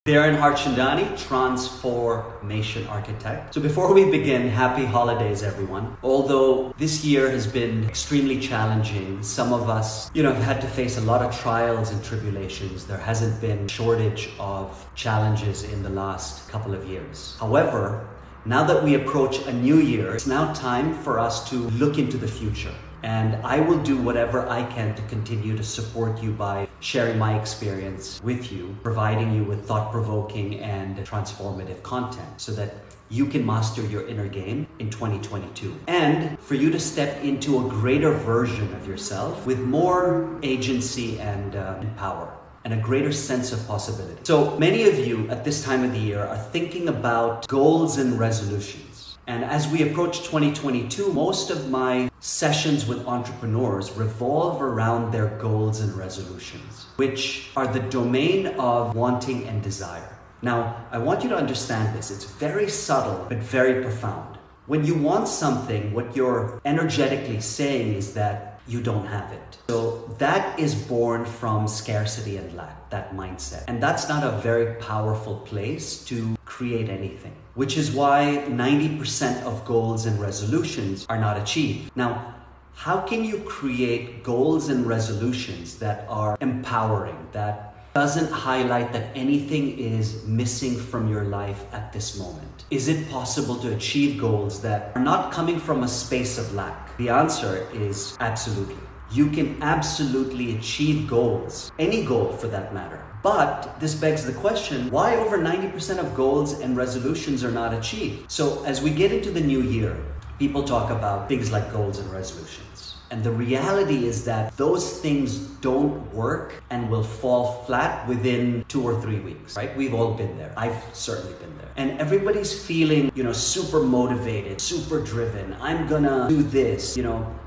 Darren Harchandani, Transformation Architect. So before we begin, happy holidays, everyone. Although this year has been extremely challenging, some of us, have had to face a lot of trials and tribulations. There hasn't been a shortage of challenges in the last couple of years. However, now that we approach a new year, it's now time for us to look into the future. And I will do whatever I can to continue to support you by sharing my experience with you, providing you with thought-provoking and transformative content so that you can master your inner game in 2022. And for you to step into a greater version of yourself with more agency and power and a greater sense of possibility. So many of you at this time of the year are thinking about goals and resolutions. And as we approach 2022, most of my sessions with entrepreneurs revolve around their goals and resolutions, which are the domain of wanting and desire. Now, I want you to understand this. It's very subtle, but very profound. When you want something, what you're energetically saying is that you don't have it. So that is born from scarcity and lack, that mindset. And that's not a very powerful place to create anything, which is why 90% of goals and resolutions are not achieved. Now, how can you create goals and resolutions that are empowering, that doesn't highlight that anything is missing from your life at this moment? Is it possible to achieve goals that are not coming from a space of lack? The answer is absolutely. You can absolutely achieve goals, any goal for that matter. But this begs the question, why over 90% of goals and resolutions are not achieved? So as we get into the new year, people talk about things like goals and resolutions. And the reality is that those things don't work and will fall flat within 2 or 3 weeks, right? We've all been there. I've certainly been there. And everybody's feeling, super motivated, super driven. I'm gonna do this,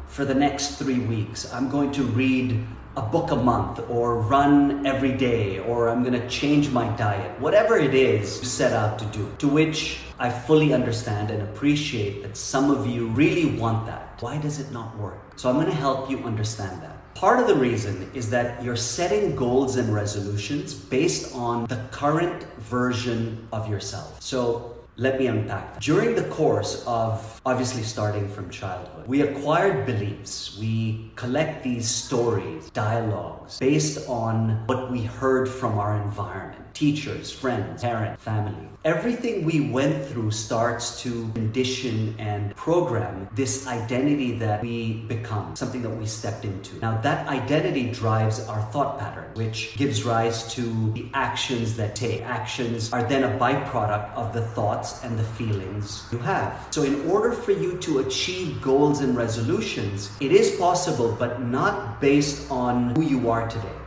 for the next 3 weeks. I'm going to read a book a month or run every day, or I'm gonna change my diet, whatever it is you set out to do, to which I fully understand and appreciate that some of you really want that. Why does it not work? So I'm gonna help you understand that. Part of the reason is that you're setting goals and resolutions based on the current version of yourself. So let me unpack that. During the course of obviously starting from childhood, we acquired beliefs. We collect these stories, dialogues, based on what we heard from our environment, teachers, friends, parents, family. Everything we went through starts to condition and program this identity that we become, something that we stepped into. Now that identity drives our thought pattern, which gives rise to the actions that take. Actions are then a byproduct of the thoughts and the feelings you have. So in order for you to achieve goals and resolutions, it is possible, but not based on who you are today.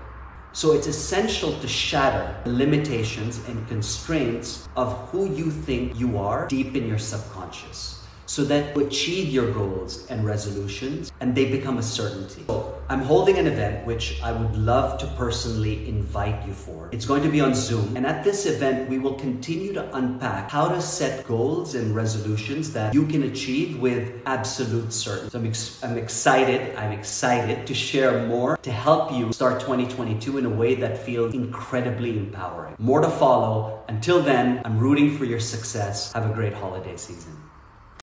So it's essential to shatter the limitations and constraints of who you think you are deep in your subconscious, so that you achieve your goals and resolutions and they become a certainty. So I'm holding an event which I would love to personally invite you for. It's going to be on Zoom, and at this event we will continue to unpack how to set goals and resolutions that you can achieve with absolute certainty. So I'm excited to share more to help you start 2022 in a way that feels incredibly empowering. More to follow. Until then, I'm rooting for your success. Have a great holiday season.